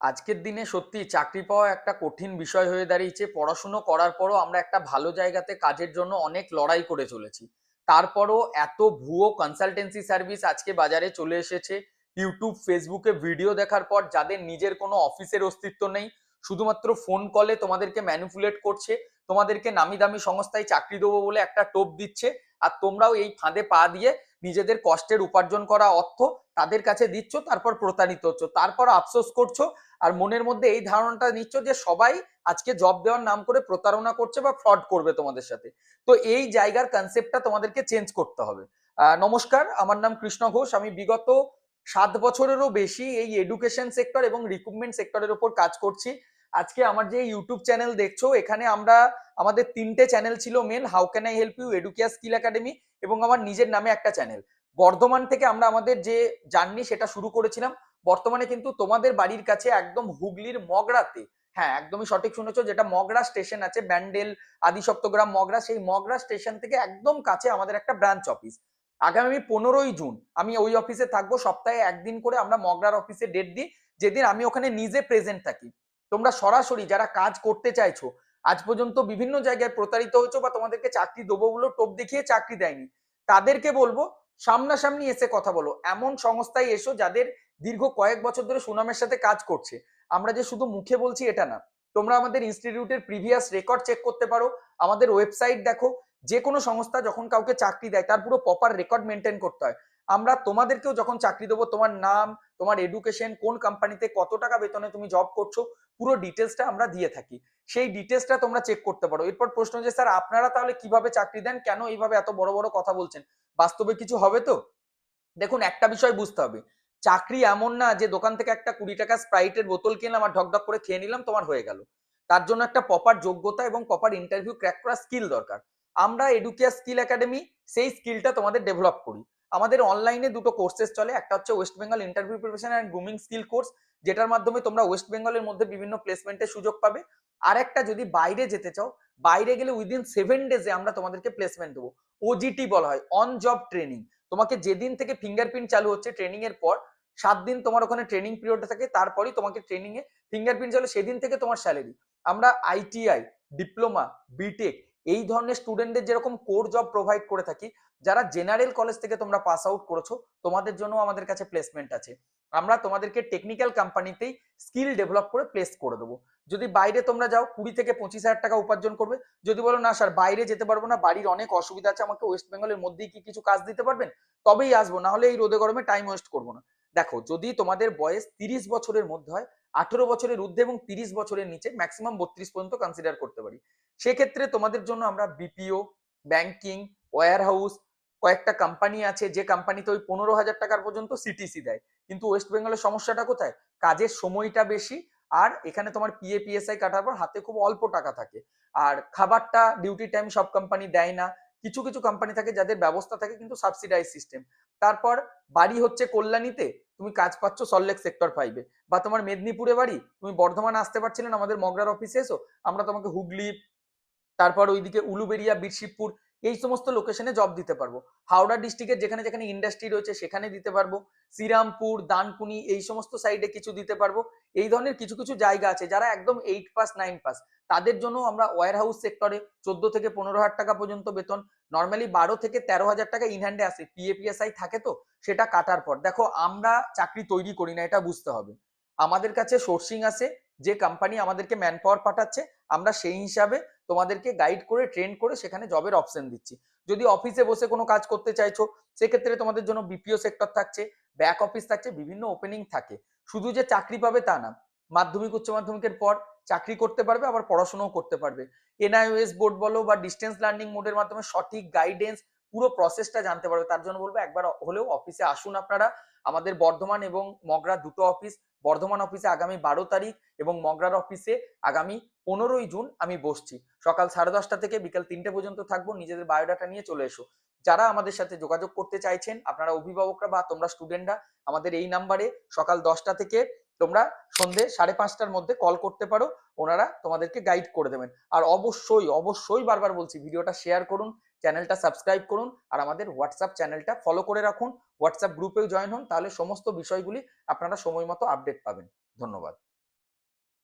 আজকের দিনে সত্যি চাকরি পাওয়া একটা কঠিন বিষয় হয়ে দাঁড়িয়েছে। পড়াশুনো করার পরও আমরা একটা ভালো জায়গাতে কাজের জন্য অনেক লড়াই করে চলেছি। তারপরও এত ভুয়ো কনসালটেন্সি সার্ভিস আজকে বাজারে চলে এসেছে। ইউটিউব, ফেসবুকে ভিডিও দেখার পর যাদের নিজের কোনো অফিসের অস্তিত্ব নেই, শুধুমাত্র ফোন কলে তোমাদেরকে ম্যানিপুলেট করছে, তোমাদেরকে নামি দামি সংস্থায় চাকরি দেবো বলে একটা টোপ দিচ্ছে, আর তোমরাও এই ফাঁদে পা দিয়ে নিজেদের কষ্টের উপার্জন করা অর্থ তাদের কাছে দিচ্ছ, তারপর প্রতারিত হচ্ছ, তারপর আফসোস করছো আর মনের মধ্যে এই ধারণাটা নিচ্ছ যে সবাই আজকে জব দেওয়ার নাম করে প্রতারণা করছে বা ফ্রড করবে তোমাদের সাথে। তো এই জায়গার কনসেপ্টটা তোমাদেরকে চেঞ্জ করতে হবে। নমস্কার, আমার নাম কৃষ্ণ ঘোষ। আমি বিগত 7 বছরেরও বেশি এই এডুকেশন সেক্টর এবং রিক্রুটমেন্ট সেক্টরের উপর কাজ করছি। আজকে আমার যে ইউটিউব চ্যানেল দেখছো, এখানে আমরা আমাদের 3টে চ্যানেল ছিল main: how can I help you, Educare skill academy, এবং আমার নিজের নামে একটা চ্যানেল। বর্ধমান থেকে আমরা আমাদের যে জার্নি সেটা শুরু করেছিলাম। বর্তমানে কিন্তু তোমাদের বাড়ির কাছে একদম হুগলির মগরাতে, হ্যাঁ একদমই সঠিক শুনেছো, যেটা মগরা স্টেশন আছে, ব্যান্ডেল, আদিসপ্তগ্রাম, মগরা, সেই মগরা স্টেশন থেকে একদম কাছে আমাদের একটা ব্রাঞ্চ অফিস। আগামী 15ই জুন আমি ওই অফিসে থাকবো। সপ্তাহে একদিন করে আমরা মগরার অফিসে ডেট দিই, যেদিন আমি ওখানে নিজে প্রেজেন্ট থাকি। তোমরা সরাসরি যারা কাজ করতে চাইছো, আজ পর্যন্ত বিভিন্ন জায়গায় প্রতারিত হয়েছো বা তোমাদেরকে চাকরি দেবো বলে টোপ দেখিয়ে চাকরি দেয়নি, তাদেরকে বলবো সামনাসামনি এসে কথা বলো। এমন সংস্থায় এসো যাদের দীর্ঘ কয়েক বছর ধরে সুনামের সাথে কাজ করছে। আমরা যে শুধু মুখে বলছি এটা না, তোমরা আমাদের ইনস্টিটিউটের প্রিভিয়াস রেকর্ড চেক করতে পারো, আমাদের ওয়েবসাইট দেখো। যে কোনো সংস্থা যখন কাউকে চাকরি দেয় তার পুরো প্রপার রেকর্ড মেনটেন করতে হয়। আমরা তোমাদেরকেও যখন চাকরি দেবো, তোমার নাম, তোমার এডুকেশন, কোন কোম্পানিতে কত টাকা বেতনে তুমি জব করছো, পুরো ডিটেলসটা আমরা দিয়ে থাকি। সেই ডিটেলসটা তোমরা চেক করতে পারো। এরপর প্রশ্ন যে স্যার আপনারা তাহলে কিভাবে চাকরি দেন, কেন এইভাবে এত বড় বড় কথা বলছেন, বাস্তবে কিছু হবে তো? দেখুন, একটা বিষয় বুঝতে হবে, চাকরি এমন না যে দোকান থেকে একটা 20 টাকা স্প্রাইটের বোতল কিনলাম আর ঢকঢক করে খেয়ে নিলাম, তোমার হয়ে গেল। তার জন্য একটা প্রপার যোগ্যতা এবং প্রপার ইন্টারভিউ ক্র্যাক করা স্কিল দরকার। আমরা এডুকেয়া স্কিল একাডেমি সেই স্কিলটা তোমাদের ডেভেলপ করি। আমাদের অনলাইনে দুটো কোর্সেস চলে, একটা হচ্ছে West Bengal interview preparation and grooming skill course, যেটার মাধ্যমে তোমরা ওয়েস্ট বেঙ্গলের মধ্যে বিভিন্ন প্লেসমেন্টের সুযোগ পাবে। আর একটা, যদি বাইরে যেতে চাও, বাইরে গেলে উইদিন 7 ডেজে আমরা তোমাদেরকে প্লেসমেন্ট দেবো। ওজিটি বলা হয়, অন জব ট্রেনিং। তোমাকে যেদিন থেকে ফিঙ্গারপ্রিন্ট চালু হচ্ছে ট্রেনিং এর পর 7 দিন তোমার ওখানে ট্রেনিং পিরিয়ড থাকে, তারপরই তোমাকে ট্রেনিং এ ফিঙ্গারপ্রিন্ট চালু, সেদিন থেকে তোমার স্যালারি। আমরা আইটিআই, ডিপ্লোমা, বিটেক এই ধরনের স্টুডেন্টদের যেরকম কোর জব প্রোভাইড করে থাকি, যারা জেনারেল কলেজ থেকে তোমরা পাস আউট করেছো, তোমাদের জন্য আমাদের কাছে প্লেসমেন্ট আছে। আমরা তোমাদেরকে টেকনিক্যাল কোম্পানিতেই স্কিল ডেভেলপ করে প্লেস করে দেবো। যদি বাইরে তোমরা যাও, 20 থেকে 25 হাজার টাকা উপার্জন করবে। যদি বলো না স্যার বাইরে যেতে পারবো না, বাড়ির অনেক অসুবিধা আছে, আমাকে ওয়েস্ট বেঙ্গলের মধ্যেই কি কিছু কাজ দিতে পারবেন, তবেই আসবো, না হলে এই রোদে গরমে টাইম ওয়েস্ট করবো না। দেখো, যদি তোমাদের বয়স 30 বছরের মধ্যে হয়, 18 বছরের ঊর্ধ্বে এবং 30 বছরের নিচে, ম্যাক্সিমাম 32 পর্যন্ত কনসিডার করতে পারি, সেক্ষেত্রে তোমাদের জন্য আমরা বিপিও, ব্যাংকিং, ওয়্যার হাউস, কয়েকটা কোম্পানি আছে যে কোম্পানিতে ওই 15 হাজার টাকার পর্যন্ত সিটিসি দেয়। কিন্তু ওয়েস্ট বেঙ্গলের সমস্যাটা কোথায়? কাজের সময়টা বেশি, আর এখানে তোমার পিএ পিএসআই কাটার পর হাতে খুব অল্প টাকা থাকে। আর খাবারটা ডিউটি টাইম সব কোম্পানি দেয় না, কিছু কিছু কোম্পানি থাকে যাদের ব্যবস্থা থাকে, কিন্তু সাবসিডাইজ সিস্টেম। তারপর বাড়ি হচ্ছে কল্যাণীতে, তুমি কাজ পাচ্ছ সল্টলেক সেক্টর 5-এ, বা তোমার মেদিনীপুরে বাড়ি, তুমি বর্ধমান আসতে পারছিলে না, আমাদের মগরার অফিসে এসো, আমরা তোমাকে হুগলি, তারপর ওইদিকে উলুবেড়িয়া, বিরশিবপুর, এই সমস্ত লোকেশনে জব দিতে পারবো। হাওড়া ডিস্ট্রিক্টের যেখানে যেখানে ইন্ডাস্ট্রি রয়েছে সেখানে দিতে পারবো। শ্রীরামপুর, দানকুনি এই সমস্ত সাইডে কিছু দিতে পারবো। এই ধরনের কিছু কিছু জায়গা আছে, যারা একদম 8 পাস 9 পাস, তাদের জন্য আমরা ওয়্যার হাউস সেক্টরে 14 থেকে 15 হাজার টাকা পর্যন্ত বেতন, নর্মালি 12 থেকে 13 হাজার টাকা ইন হ্যান্ডে আসে, পিএপিএসআই থাকে তো, সেটা কাটার পর। দেখো, আমরা চাকরি তৈরি করি না, এটা বুঝতে হবে। আমাদের কাছে সোর্সিং আছে, যে কোম্পানি আমাদেরকে ম্যান পাওয়ার পাঠাচ্ছে, আমরা সেই হিসাবে তোমাদেরকে গাইড করে ট্রেন করে সেখানে জবের অপশন দিচ্ছি। যদি অফিসে বসে কোনো কাজ করতে চাইছো, সেক্ষেত্রে তোমাদের জন্য বিপিও সেক্টর থাকছে, ব্যাক অফিস থাকছে, বিভিন্ন ওপেনিং থাকে। শুধু যে চাকরি পাবে তা না, মাধ্যমিক উচ্চ মাধ্যমিকের পর চাকরি করতে পারবে, আবার পড়াশোনাও করতে পারবে। এনআইওএস বোর্ড বলো বা ডিস্টেন্স লার্নিং মোডের মাধ্যমে সঠিক গাইডেন্স, পুরো প্রসেসটা জানতে পারবে। তার জন্য বলবো একবার হলেও অফিসে আসুন আপনারা। আমাদের বর্ধমান এবং মগরা দুটো অফিস। বর্ধমান অফিসে আগামী 12 তারিখ এবং মগরার অফিসে আগামী 15ই জুন আমি বসছি। সকাল 10:30 থেকে বিকাল 3টে পর্যন্ত থাকবো। নিজেদের বায়োডাটা নিয়ে চলে এসো। যারা আমাদের সাথে যোগাযোগ করতে চাইছেন, আপনারা অভিভাবকরা বা তোমরা স্টুডেন্টরা, আমাদের এই নাম্বারে সকাল 10টা থেকে তোমরা সন্ধে 5:30টার মধ্যে কল করতে পারো, ওনারা তোমাদেরকে গাইড করে দেবেন। আর অবশ্যই অবশ্যই বারবার বলছি, ভিডিওটা শেয়ার করুন, চ্যানেলটা সাবস্ক্রাইব করুন, আর আমাদের হোয়াটসঅ্যাপ চ্যানেলটা ফলো করে রাখুন, হোয়াটসঅ্যাপ গ্রুপেও জয়েন হন, তাহলে সমস্ত বিষয়গুলি আপনারা সময় মতো আপডেট পাবেন। ধন্যবাদ।